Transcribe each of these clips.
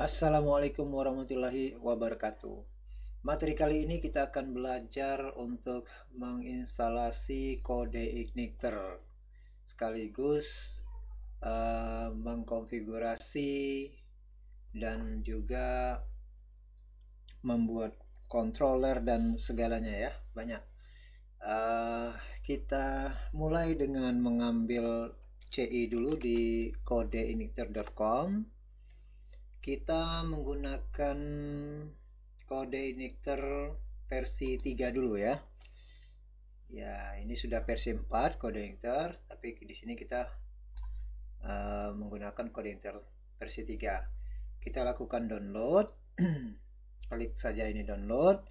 Assalamualaikum warahmatullahi wabarakatuh. Materi kali ini kita akan belajar untuk menginstalasi kode igniter sekaligus mengkonfigurasi dan juga membuat controller dan segalanya ya, banyak. Kita mulai dengan mengambil CI dulu di kodeigniter.com. Kita menggunakan kode igniter versi 3 dulu ya. Ya, ini sudah versi 4 kode igniter, tapi di sini kita menggunakan kode igniter versi 3. Kita lakukan download. Klik saja ini download,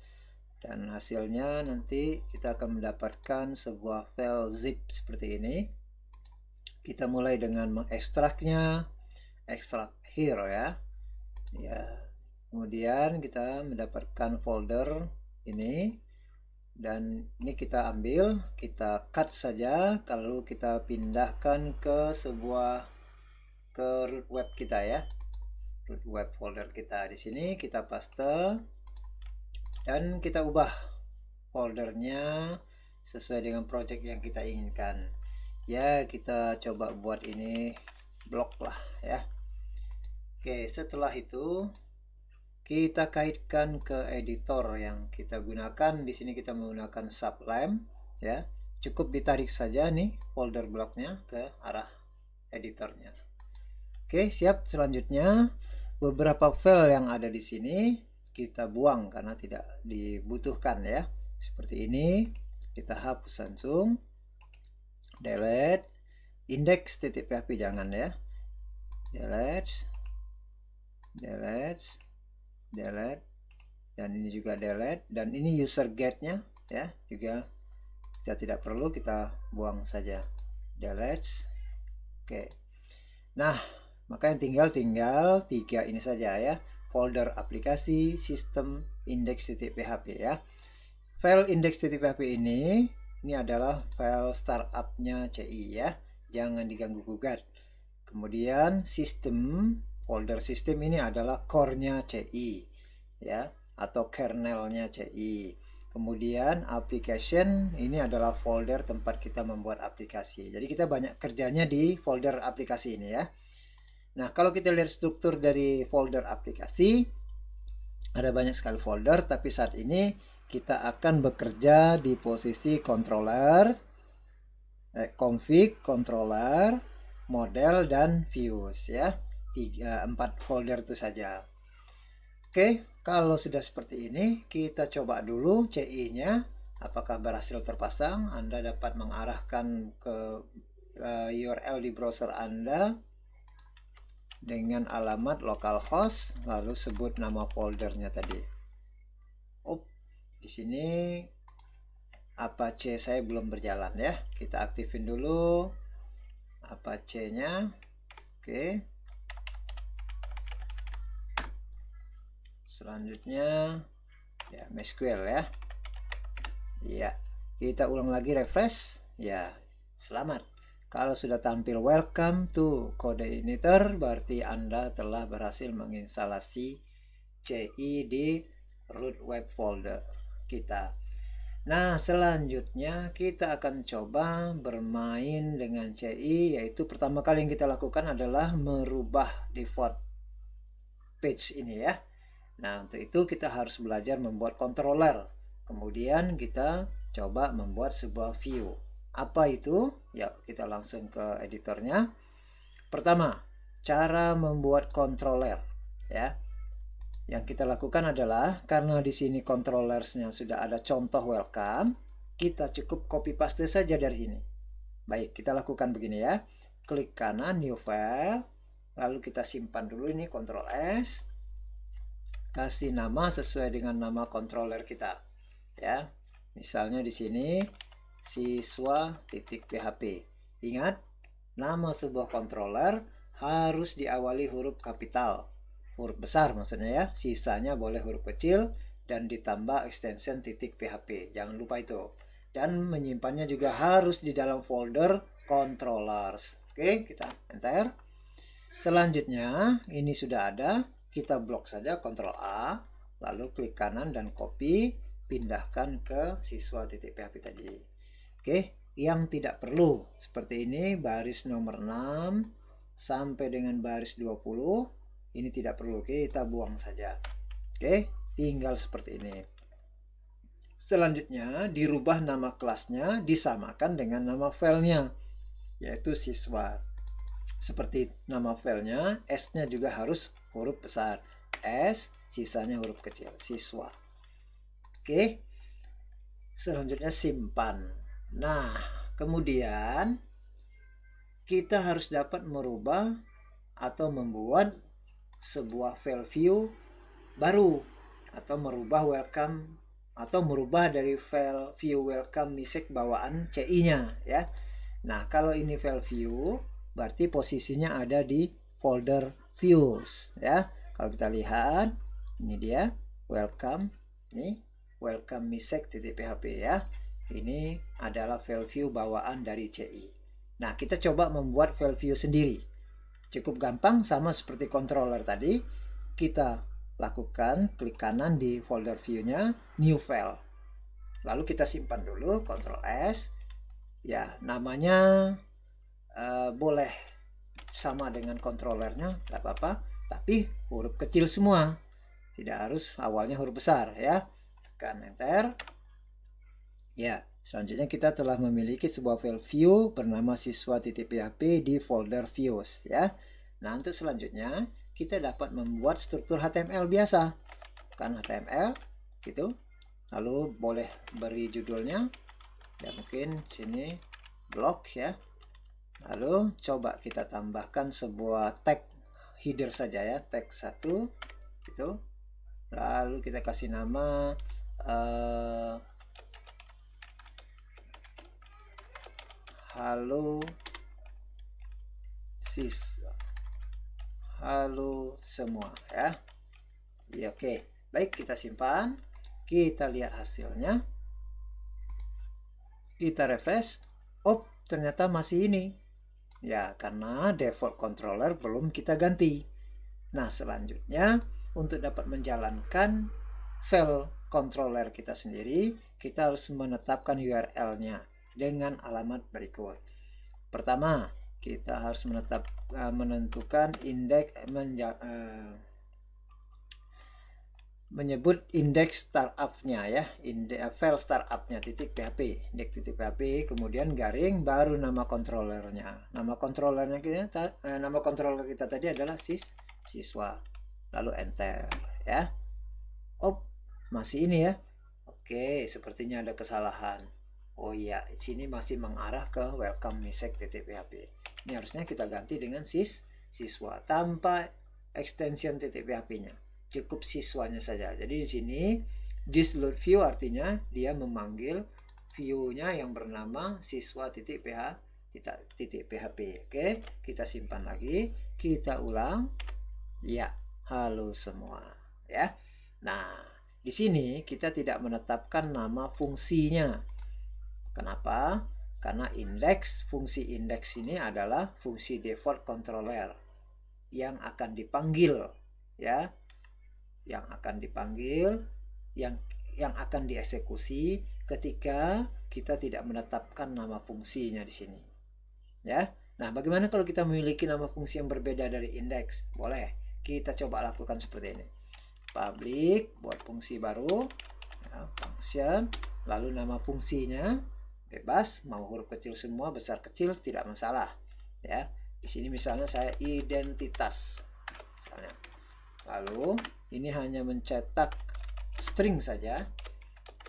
dan hasilnya nanti kita akan mendapatkan sebuah file zip seperti ini. Kita mulai dengan mengekstraknya, ekstrak here ya. Ya, kemudian kita mendapatkan folder ini, dan ini kita ambil, kita cut saja, lalu kita pindahkan ke root web kita ya, root web folder kita. Di sini kita paste dan kita ubah foldernya sesuai dengan project yang kita inginkan ya. Kita coba buat ini blok lah ya. Oke, setelah itu kita kaitkan ke editor yang kita gunakan. Di sini kita menggunakan Sublime ya. Cukup ditarik saja nih folder bloknya ke arah editornya. Oke, siap. Selanjutnya beberapa file yang ada di sini kita buang karena tidak dibutuhkan ya. Seperti ini, kita hapus langsung. Delete. Index.php jangan ya. Delete, dan ini juga delete, dan ini user get-nya ya, juga kita tidak perlu, kita buang saja, delete. Oke, nah maka yang tinggal 3 ini saja ya, folder aplikasi, sistem, index.php ya. File index.php ini adalah file startup-nya CI ya, jangan diganggu gugat. Kemudian sistem, folder sistem ini adalah core-nya CI ya, atau kernelnya CI. Kemudian application ini adalah folder tempat kita membuat aplikasi. Jadi kita banyak kerjanya di folder aplikasi ini ya. Nah, kalau kita lihat struktur dari folder aplikasi, ada banyak sekali folder, tapi saat ini kita akan bekerja di posisi controller, config, controller, model, dan views ya. 4 folder itu saja. Oke, kalau sudah seperti ini, kita coba dulu CI-nya apakah berhasil terpasang. Anda dapat mengarahkan ke URL di browser Anda dengan alamat localhost, lalu sebut nama foldernya tadi. Di sini Apache saya belum berjalan ya. Kita aktifin dulu Apache-nya. Oke. Selanjutnya ya MySQL ya. Ya, kita ulang lagi, refresh. Ya, selamat. Kalau sudah tampil welcome to kodeigniter, berarti Anda telah berhasil menginstalasi CI di root web folder kita. Nah, selanjutnya kita akan coba bermain dengan CI, yaitu pertama kali yang kita lakukan adalah merubah default page ini ya. Nah, untuk itu kita harus belajar membuat controller. Kemudian kita coba membuat sebuah view. Apa itu? Ya, kita langsung ke editornya. Pertama, cara membuat controller ya. Yang kita lakukan adalah, karena di sini controllersnya sudah ada contoh welcome, kita cukup copy paste saja dari sini. Baik, kita lakukan begini ya. Klik kanan, new file, lalu kita simpan dulu ini, Ctrl S. Kasih nama sesuai dengan nama controller kita ya. Misalnya di sini siswa.php. Ingat, nama sebuah controller harus diawali huruf kapital, huruf besar maksudnya ya. Sisanya boleh huruf kecil dan ditambah extension .php. Jangan lupa itu. Dan menyimpannya juga harus di dalam folder controllers. Oke, kita enter. Selanjutnya ini sudah ada. kita blok saja Ctrl A, lalu klik kanan dan copy, pindahkan ke siswa.php tadi. Oke, yang tidak perlu seperti ini, baris nomor 6 sampai dengan baris 20, ini tidak perlu, kita buang saja. Oke, tinggal seperti ini. Selanjutnya, dirubah nama kelasnya, disamakan dengan nama filenya, yaitu siswa. Seperti nama filenya, S-nya juga harus huruf besar. S, sisanya huruf kecil, siswa. Oke. Selanjutnya simpan. Nah, kemudian kita harus dapat merubah atau membuat sebuah file view baru, atau merubah welcome, atau merubah dari file view welcome misek bawaan CI-nya ya. Nah, kalau ini file view berarti posisinya ada di folder views ya. Kalau kita lihat, ini dia welcome, nih welcome misek.php ya. Ini adalah file view bawaan dari CI. Nah, kita coba membuat file view sendiri. Cukup gampang, sama seperti controller tadi. Kita lakukan klik kanan di folder view-nya, new file. Lalu kita simpan dulu, Ctrl S. Ya, namanya boleh sama dengan controllernya, tidak apa-apa, tapi huruf kecil semua, tidak harus awalnya huruf besar ya. Tekan enter. Ya, selanjutnya kita telah memiliki sebuah file view bernama siswa.php di folder views ya. Nah, untuk selanjutnya kita dapat membuat struktur HTML biasa, kan HTML gitu. Lalu boleh beri judulnya, ya mungkin sini blog ya. Lalu coba kita tambahkan sebuah tag header saja ya, tag 1 gitu. Lalu kita kasih nama halo siswa, halo semua ya. Ya, oke. Baik, kita simpan, kita lihat hasilnya, kita refresh. Oh, ternyata masih ini ya, karena default controller belum kita ganti. Nah, selanjutnya untuk dapat menjalankan file controller kita sendiri, kita harus menetapkan URL-nya dengan alamat berikut. Pertama, kita harus menentukan indeks, menyebut indeks startup-nya ya, file startup-nya .php, indeks.php, kemudian garing, baru nama controllernya. Nama controllernya kita, nama controller kita tadi adalah siswa. Lalu enter ya. Oh, masih ini ya. Oke, sepertinya ada kesalahan. Oh iya, sini masih mengarah ke welcome misek.php. Ini harusnya kita ganti dengan siswa tanpa extension .php-nya. Cukup siswanya saja. Jadi di sini this load view artinya dia memanggil view-nya yang bernama siswa.php. Oke, kita simpan lagi, kita ulang. Ya, halo semua ya. Nah, di sini kita tidak menetapkan nama fungsinya. Kenapa? Karena fungsi indeks ini adalah fungsi default controller yang akan dipanggil ya, yang akan dipanggil, yang akan dieksekusi ketika kita tidak menetapkan nama fungsinya di sini ya. Nah, bagaimana kalau kita memiliki nama fungsi yang berbeda dari indeks? Boleh, kita coba lakukan seperti ini. Public, buat fungsi baru ya, function, lalu nama fungsinya bebas, mau huruf kecil semua, besar kecil tidak masalah ya. Di sini misalnya saya identitas misalnya. Lalu ini hanya mencetak string saja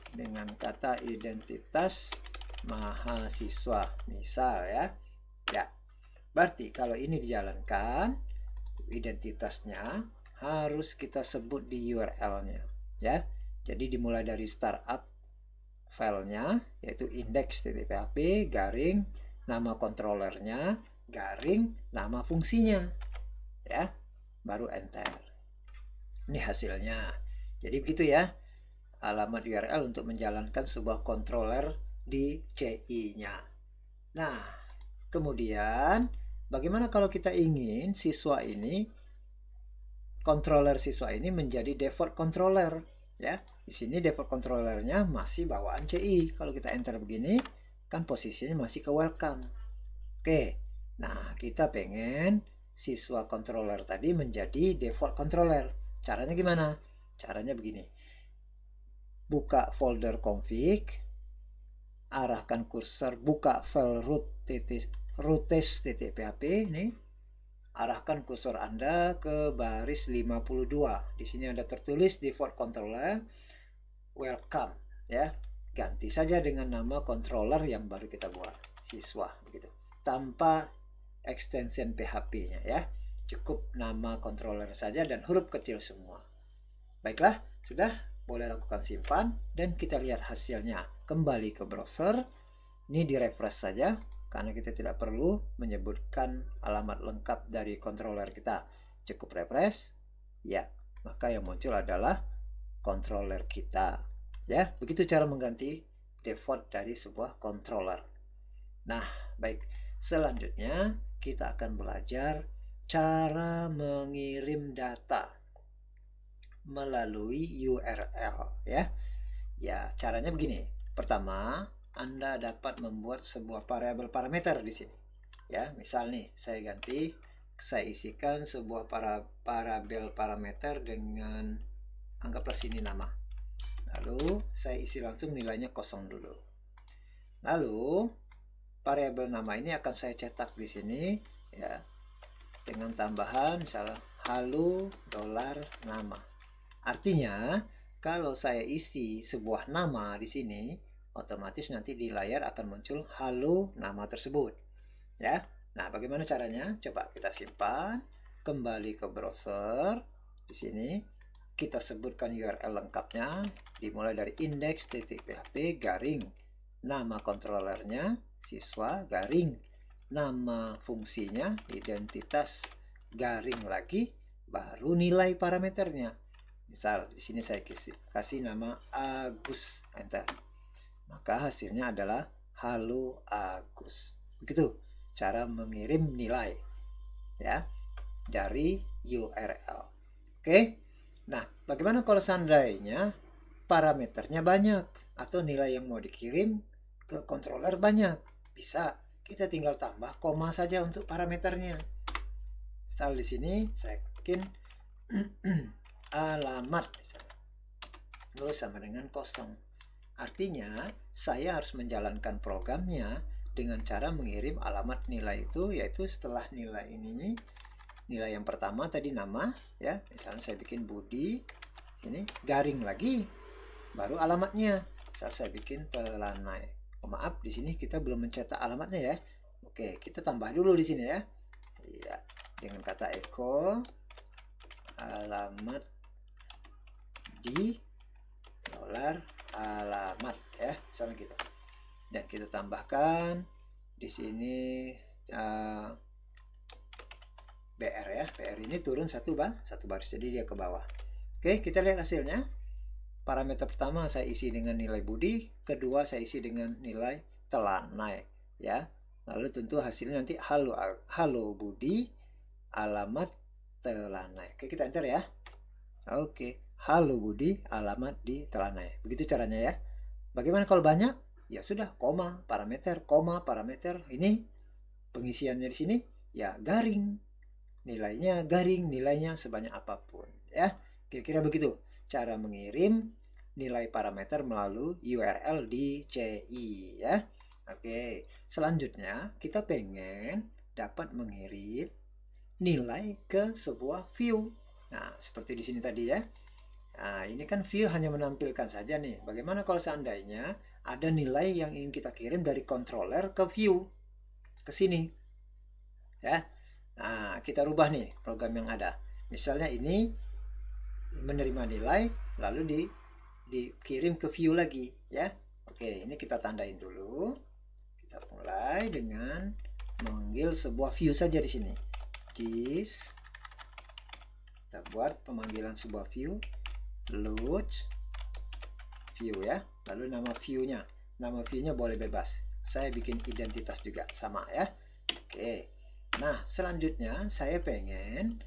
dengan kata identitas mahasiswa misal ya. Ya, berarti kalau ini dijalankan, identitasnya harus kita sebut di URL-nya ya. Jadi dimulai dari startup filenya, yaitu index.php garing nama controllernya garing nama fungsinya ya, baru enter. Ini hasilnya. Jadi begitu ya, alamat URL untuk menjalankan sebuah controller di CI-nya. Nah, kemudian bagaimana kalau kita ingin siswa ini controller siswa ini menjadi default controller ya. Di sini default controllernya masih bawaan CI. Kalau kita enter begini kan posisinya masih ke welcome. Oke. Nah, kita pengen siswa controller tadi menjadi default controller. Caranya gimana? Caranya begini. Buka folder config, arahkan kursor, buka file root.test.php ini. Arahkan kursor Anda ke baris 52. Di sini ada tertulis default controller welcome ya. Ganti saja dengan nama controller yang baru kita buat, siswa begitu. Tanpa extension PHP-nya ya. Cukup nama controller saja dan huruf kecil semua. Baiklah, sudah, boleh lakukan simpan dan kita lihat hasilnya. Kembali ke browser. Ini di refresh saja karena kita tidak perlu menyebutkan alamat lengkap dari controller kita. Cukup refresh. Ya, maka yang muncul adalah controller kita. Ya, begitu cara mengganti default dari sebuah controller. Nah, baik. Selanjutnya kita akan belajar cara mengirim data melalui URL ya. Ya, caranya begini. Pertama, Anda dapat membuat sebuah variabel parameter di sini. Ya, misal nih, saya isikan sebuah variabel parameter dengan anggaplah sini nama. Lalu saya isi langsung nilainya 0 dulu. Lalu variabel nama ini akan saya cetak di sini ya dengan tambahan misalnya halo $nama. Artinya kalau saya isi sebuah nama di sini, otomatis nanti di layar akan muncul halo nama tersebut. Ya. Nah, bagaimana caranya? Coba kita simpan, kembali ke browser. Di sini kita sebutkan URL lengkapnya, dimulai dari index.php garing nama controllernya siswa garing nama fungsinya identitas garing lagi baru nilai parameternya. Misal di sini saya kasih nama Agus, enter. Maka hasilnya adalah halo Agus. Begitu cara mengirim nilai ya dari URL. Oke. Nah, bagaimana kalau seandainya parameternya banyak atau nilai yang mau dikirim ke controller banyak? Bisa. Kita tinggal tambah koma saja untuk parameternya. Misal di sini saya bikin alamat misalnya. Lalu sama dengan 0. Artinya saya harus menjalankan programnya dengan cara mengirim alamat nilai itu, yaitu setelah nilai ini, nilai yang pertama tadi nama ya, misalnya saya bikin Budi sini garing lagi baru alamatnya. Misal saya bikin Telanai. Oh, maaf, di sini kita belum mencetak alamatnya ya. Oke, kita tambah dulu di sini ya. Iya, dengan kata echo alamat di $alamat ya, misalnya gitu. Dan kita tambahkan di sini BR ya. BR ini turun satu baris, jadi dia ke bawah. Oke, kita lihat hasilnya. Parameter pertama saya isi dengan nilai Budi, kedua saya isi dengan nilai Telanai ya. Lalu tentu hasilnya nanti halo Budi alamat Telanai. Oke, kita enter ya. Oke, halo Budi alamat di Telanai. Begitu caranya ya. Bagaimana kalau banyak? Ya sudah, koma parameter ini pengisiannya di sini ya garing. Nilainya garing, nilainya sebanyak apapun ya. Kira-kira begitu cara mengirim nilai parameter melalui URL di CI ya. Oke, selanjutnya kita pengen dapat mengirim nilai ke sebuah view. Nah, seperti di sini tadi ya. Nah, ini kan view hanya menampilkan saja nih. Bagaimana kalau seandainya ada nilai yang ingin kita kirim dari controller ke view ke sini ya. Nah, kita rubah nih program yang ada. Misalnya ini menerima nilai lalu dikirim ke view lagi ya. Oke, ini kita tandain dulu. Kita mulai dengan memanggil sebuah view saja di sini. Jis. Kita buat pemanggilan sebuah view. Load view ya. Lalu nama view-nya boleh bebas. Saya bikin identitas juga sama ya. Oke. Nah, selanjutnya saya pengen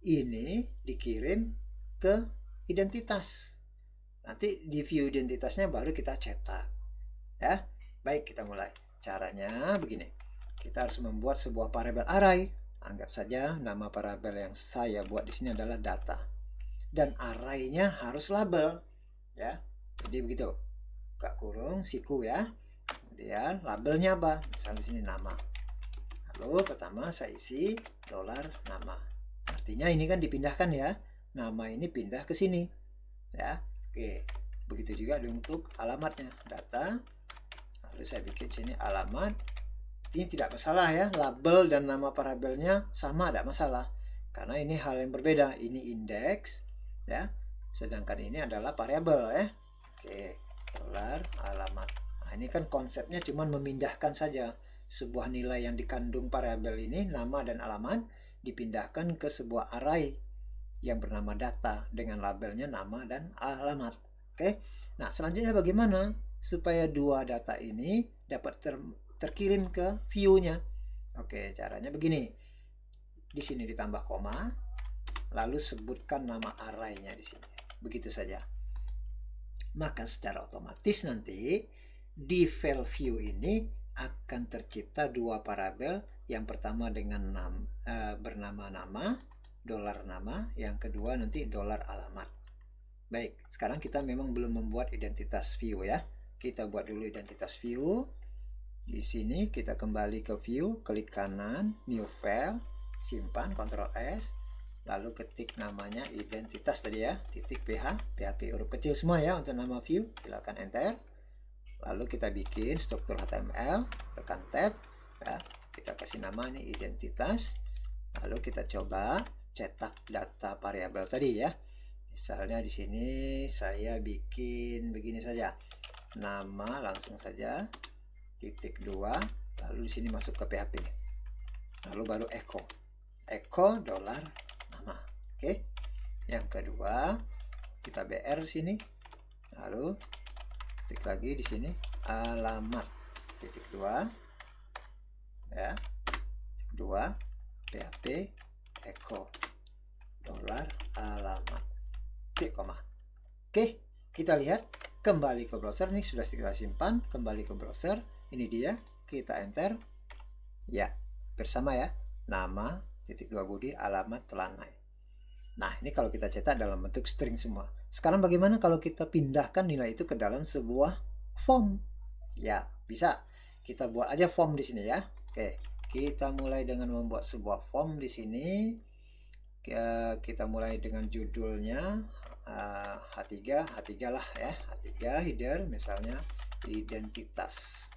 ini dikirim ke identitas. Nanti di view identitasnya baru kita cetak. Ya, baik, kita mulai. Caranya begini. Kita harus membuat sebuah variabel array. Anggap saja nama variabel yang saya buat di sini adalah data. Dan array-nya harus label, ya. Jadi begitu. Buka kurung siku ya. Kemudian labelnya apa? Misalnya di sini nama. Lalu pertama saya isi $nama. Artinya ini kan dipindahkan ya. Nama ini pindah ke sini. Ya. Oke. Begitu juga untuk alamatnya. Data. Lalu saya bikin sini alamat. Ini tidak masalah ya. Label dan nama variabelnya sama, tidak masalah. Karena ini hal yang berbeda. Ini indeks ya. Sedangkan ini adalah variabel ya. Oke. $alamat. Nah, ini kan konsepnya cuma memindahkan saja sebuah nilai yang dikandung variabel ini, nama dan alamat, dipindahkan ke sebuah array yang bernama data dengan labelnya nama dan alamat. Oke. Nah, selanjutnya bagaimana supaya dua data ini dapat terkirim ke view-nya? Oke, caranya begini. Di sini ditambah koma, lalu sebutkan nama array-nya di sini. Begitu saja. Maka secara otomatis nanti di file view ini akan tercipta dua variabel. Yang pertama dengan bernama nama, $nama, yang kedua nanti $alamat. Baik, sekarang kita memang belum membuat identitas view ya. Kita buat dulu identitas view. Di sini kita kembali ke view, klik kanan, new file, simpan, Ctrl S. Lalu ketik namanya identitas tadi ya, .php huruf kecil semua ya untuk nama view. Silakan enter. Lalu kita bikin struktur HTML, tekan tab ya. Kita kasih nama nih identitas. Lalu kita coba cetak data variabel tadi ya. Misalnya di sini saya bikin begini saja. Nama langsung saja .2, lalu di sini masuk ke PHP. Lalu baru echo $nama. Oke. Yang kedua, kita BR sini. Lalu ketik lagi di sini alamat .2 ya. .2 PHP echo $alamat. Koma. Oke, kita lihat kembali ke browser nih, sudah kita simpan, kembali ke browser. Ini dia, kita enter. Ya, bersama ya. Nama .2 body, alamat telah naik. Nah, ini kalau kita cetak dalam bentuk string semua. Sekarang bagaimana kalau kita pindahkan nilai itu ke dalam sebuah form? Ya, bisa. Kita buat aja form di sini ya. Oke, kita mulai dengan membuat sebuah form di sini. Kita mulai dengan judulnya H3 lah ya. H3 header misalnya identitas.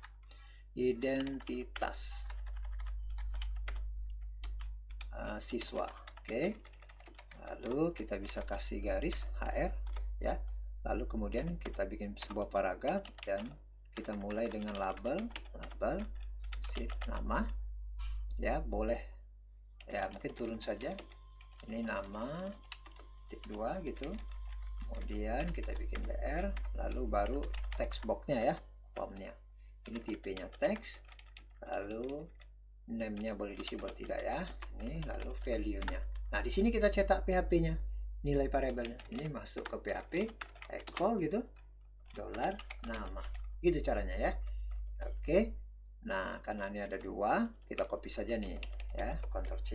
Siswa. Oke. Lalu kita bisa kasih garis HR ya. Lalu kemudian kita bikin sebuah paragraf dan kita mulai dengan label nama ya, boleh ya, mungkin turun saja. Ini nama .2 gitu. Kemudian kita bikin BR, lalu baru text boxnya ya, formnya. Ini tipenya teks. Lalu name-nya boleh diisi boleh tidak ya. Ini lalu value-nya. Nah, di sini kita cetak PHP-nya, nilai variabelnya. Ini masuk ke PHP, echo gitu, $nama. Gitu caranya ya. Oke. Nah, karena ini ada dua, kita copy saja nih ya. Ctrl C,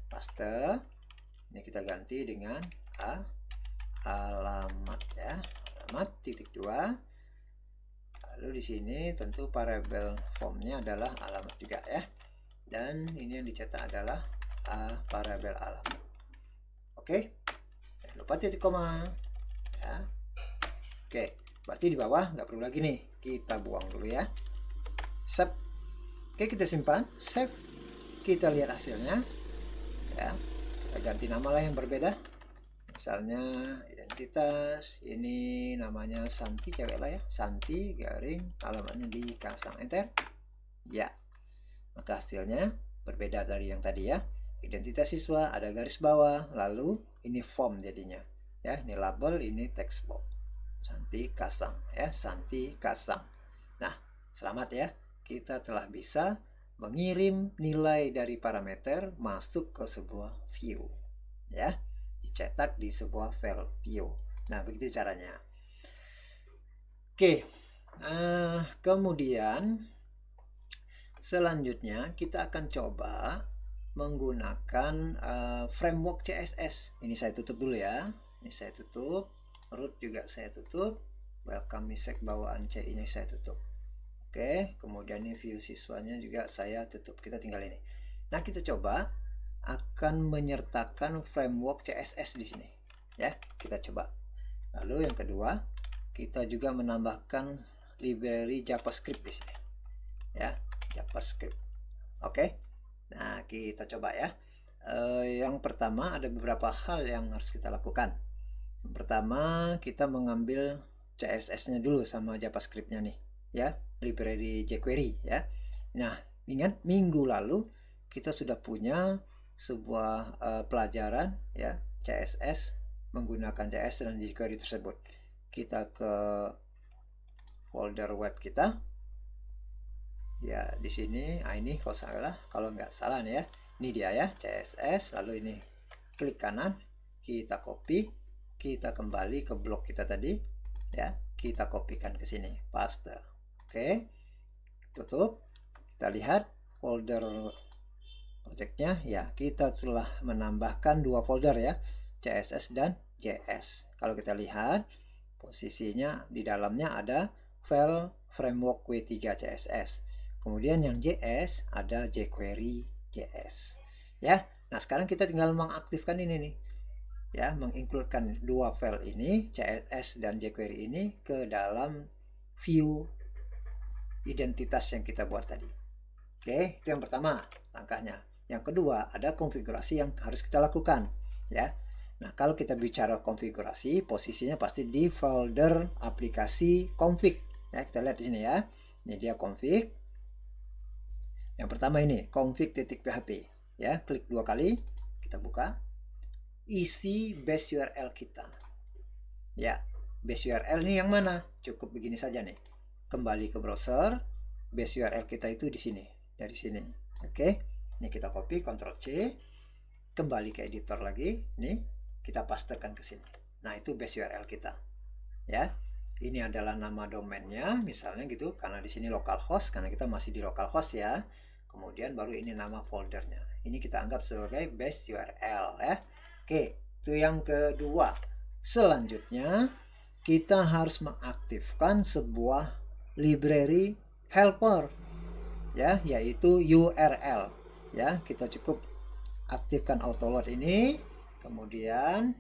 paste. Ini kita ganti dengan alamat ya. Alamat .2. Lalu di sini tentu variabel formnya adalah alamat juga ya. Dan ini yang dicetak adalah variabel alamat. Oke, jangan lupa titik koma ya. Oke, berarti di bawah nggak perlu lagi nih, kita buang dulu ya. Save. Oke, kita simpan, save. Kita lihat hasilnya ya. Kita ganti nama lah yang berbeda. Misalnya identitas, ini namanya Santi, cewek lah ya, Santi garing alamatnya di Kasang, enter ya. Maka hasilnya berbeda dari yang tadi ya. Identitas siswa ada garis bawah, lalu ini form jadinya ya. Ini label, ini text box Santi Kasang ya, Santi Kasang. Nah, selamat ya, kita telah bisa mengirim nilai dari parameter masuk ke sebuah view. ya, dicetak di sebuah file view. Nah, begitu caranya. Oke, kemudian selanjutnya kita akan coba menggunakan framework CSS. Ini saya tutup dulu ya. Ini saya tutup, root juga saya tutup, welcome misek bawaan CI-nya saya tutup. Oke, kemudian ini view siswanya juga saya tutup. Kita tinggal ini. Nah, kita coba akan menyertakan framework CSS di sini. Ya, kita coba. Lalu yang kedua, kita juga menambahkan library JavaScript di sini. Ya, JavaScript. Oke. Nah, kita coba ya. Yang pertama ada beberapa hal yang harus kita lakukan. Yang pertama, kita mengambil CSS-nya dulu sama JavaScript-nya nih, ya, library jQuery ya. Nah, ingat minggu lalu kita sudah punya sebuah pelajaran ya, CSS menggunakan CSS dan jQuery tersebut. Kita ke folder web kita. Ya, di sini, ini kalau nggak salah nih ya, ini dia ya, CSS, lalu ini klik kanan, kita copy, kita kembali ke blok kita tadi, ya, kita kopikan ke sini, paste. Oke, tutup, kita lihat folder projectnya, ya, kita telah menambahkan dua folder ya, CSS dan JS. Kalau kita lihat, posisinya di dalamnya ada file framework W3 CSS. Kemudian yang JS ada jQuery JS. Ya. Nah, sekarang kita tinggal mengaktifkan ini nih. Ya, mengincludekan dua file ini, CSS dan jQuery ini ke dalam view identitas yang kita buat tadi. Oke, itu yang pertama langkahnya. Yang kedua, ada konfigurasi yang harus kita lakukan, ya. Nah, kalau kita bicara konfigurasi, posisinya pasti di folder aplikasi config. Ya, kita lihat di sini ya. Ini dia config. Yang pertama ini config.php ya, klik dua kali, kita buka, isi base URL kita ya. Base URL ini yang mana? Cukup begini saja nih, kembali ke browser, base URL kita itu di sini, dari sini. Oke, ini kita copy, Ctrl C, kembali ke editor lagi, nih kita pastekan ke sini. Nah, itu base URL kita ya. Ini adalah nama domainnya misalnya gitu, karena di sini localhost, karena kita masih di localhost ya. Kemudian baru ini nama foldernya. Ini kita anggap sebagai base URL ya. Oke, itu yang kedua. Selanjutnya kita harus mengaktifkan sebuah library helper ya, yaitu URL ya. Kita cukup aktifkan autoload ini, kemudian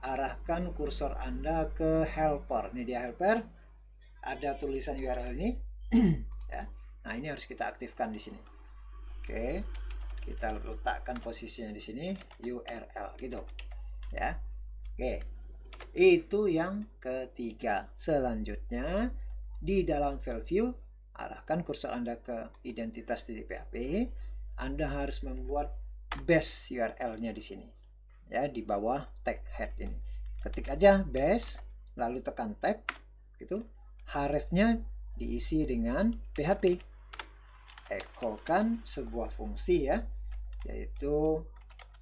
arahkan kursor Anda ke helper. Ini dia helper. Ada tulisan URL ini ya. Nah, ini harus kita aktifkan di sini. Oke, kita letakkan posisinya di sini URL gitu ya. Oke, itu yang ketiga. Selanjutnya di dalam file view, arahkan kursor Anda ke identitas di PHP. Anda harus membuat base URL-nya di sini ya, di bawah tag head ini. Ketik aja base, lalu tekan tab gitu. Href-nya diisi dengan PHP. Ekokan sebuah fungsi ya, yaitu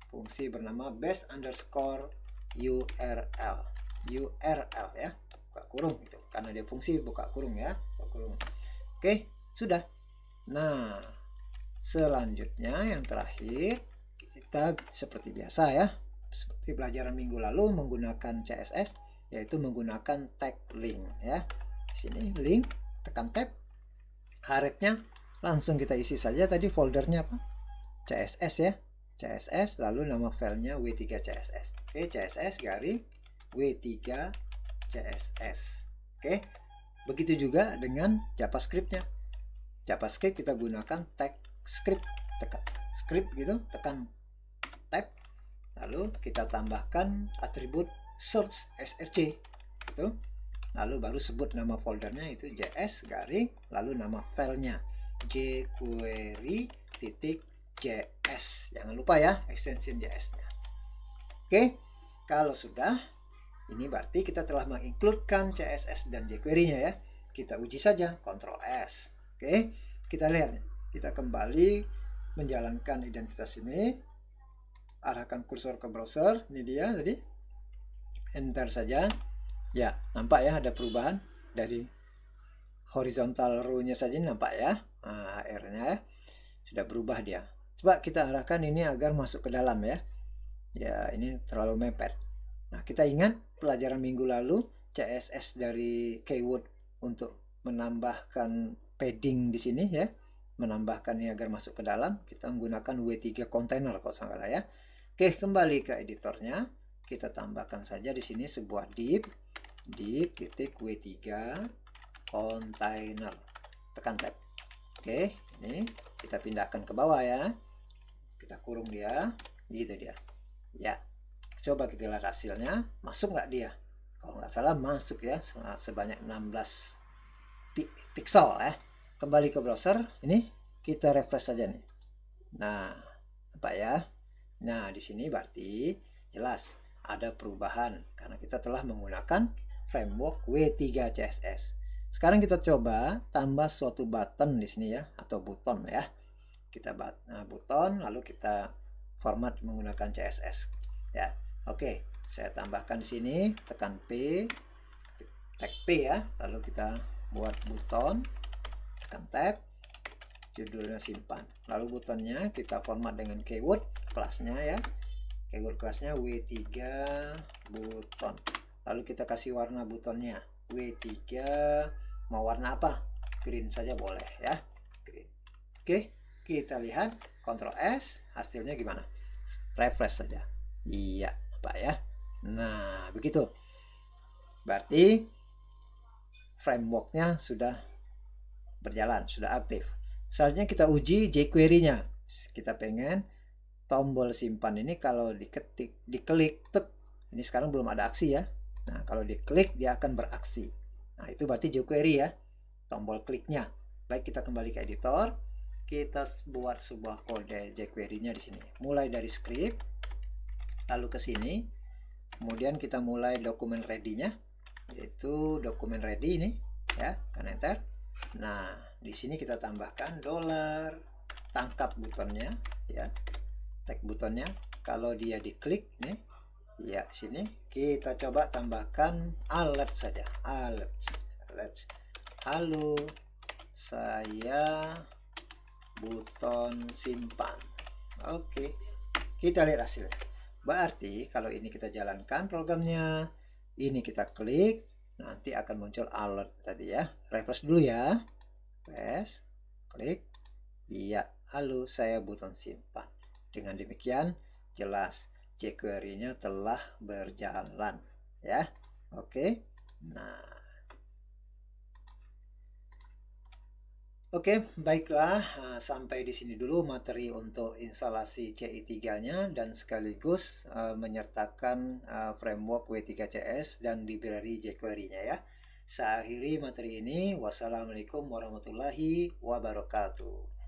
fungsi bernama base underscore URL ya, buka kurung gitu, karena dia fungsi buka kurung ya, buka kurung. Oke, sudah. Nah, selanjutnya yang terakhir, kita seperti biasa ya, seperti pelajaran minggu lalu menggunakan CSS, yaitu menggunakan tag link ya. Di sini link, tekan tab, hrefnya langsung kita isi saja tadi foldernya apa? CSS ya. CSS, lalu nama filenya W3 CSS. Oke, CSS garing W3 CSS. Oke. Begitu juga dengan JavaScript-nya. JavaScript kita gunakan tag script, tekan script gitu, tekan tab. Lalu kita tambahkan atribut search src gitu. Lalu baru sebut nama foldernya itu JS garing, lalu nama filenya jQuery.js. Jangan lupa ya extension JS-nya. Oke, kalau sudah, ini berarti kita telah mengincludekan CSS dan jQuery-nya ya. Kita uji saja, Ctrl S. Oke, kita lihat, kita kembali menjalankan identitas ini. arahkan kursor ke browser. Ini dia tadi. Enter saja. Ya, nampak ya ada perubahan dari horizontal row-nya saja nampak ya. Nah, HR-nya ya. Sudah berubah dia. Coba kita arahkan ini agar masuk ke dalam ya. Ya, ini terlalu mepet. Nah, kita ingat pelajaran minggu lalu CSS dari keyword untuk menambahkan padding di sini ya. Menambahkan ini agar masuk ke dalam, kita menggunakan W3 container kalau salah ya. Oke, kembali ke editornya. Kita tambahkan saja di sini sebuah div titik W3 container. Tekan tab. Oke, ini kita pindahkan ke bawah ya. Kita kurung dia, gitu dia. Ya, coba kita lihat hasilnya, masuk nggak dia? Kalau nggak salah masuk ya, sebanyak 16 pixel ya. Kembali ke browser, ini kita refresh saja nih. Nah, apa ya? Nah, di sini berarti jelas ada perubahan karena kita telah menggunakan framework W3 CSS. Sekarang kita coba tambah suatu button di sini ya, atau buton ya. Kita buton, lalu kita format menggunakan CSS ya. Oke, saya tambahkan di sini, tekan P, tag P ya, lalu kita buat buton, tekan tab, judulnya simpan, lalu butonnya kita format dengan keyword kelasnya ya, keyword kelasnya W3 buton, lalu kita kasih warna butonnya W3, mau warna apa, green saja boleh ya, green. Oke, kita lihat Ctrl S, hasilnya gimana, refresh saja. Iya Pak ya. Nah begitu, berarti frameworknya sudah berjalan, sudah aktif. Selanjutnya kita uji jQuery-nya. Kita pengen tombol simpan ini kalau diklik tek, ini sekarang belum ada aksi ya. Nah kalau diklik dia akan beraksi. Nah itu berarti jQuery ya, tombol kliknya. Baik, kita kembali ke editor, kita buat sebuah kode jQuery-nya di sini. Mulai dari script, lalu ke sini, kemudian kita mulai dokumen ready-nya, yaitu dokumen ready ini ya, kan enter. Nah di sini kita tambahkan $, tangkap butonnya ya, tag butonnya. Kalau dia diklik nih ya, sini kita coba tambahkan alert saja, alert. Halo, saya buton simpan. Oke, kita lihat hasilnya. Berarti kalau ini kita jalankan programnya, ini kita klik, nanti akan muncul alert tadi ya. Refresh dulu ya. Press, klik. Iya, halo saya buton simpan. Dengan demikian jelas jQuery-nya telah berjalan ya. Oke. Nah, oke, baiklah, sampai di sini dulu materi untuk instalasi CI3-nya dan sekaligus menyertakan framework W3 CS dan library jQuery-nya ya. Saya akhiri materi ini. Wassalamualaikum warahmatullahi wabarakatuh.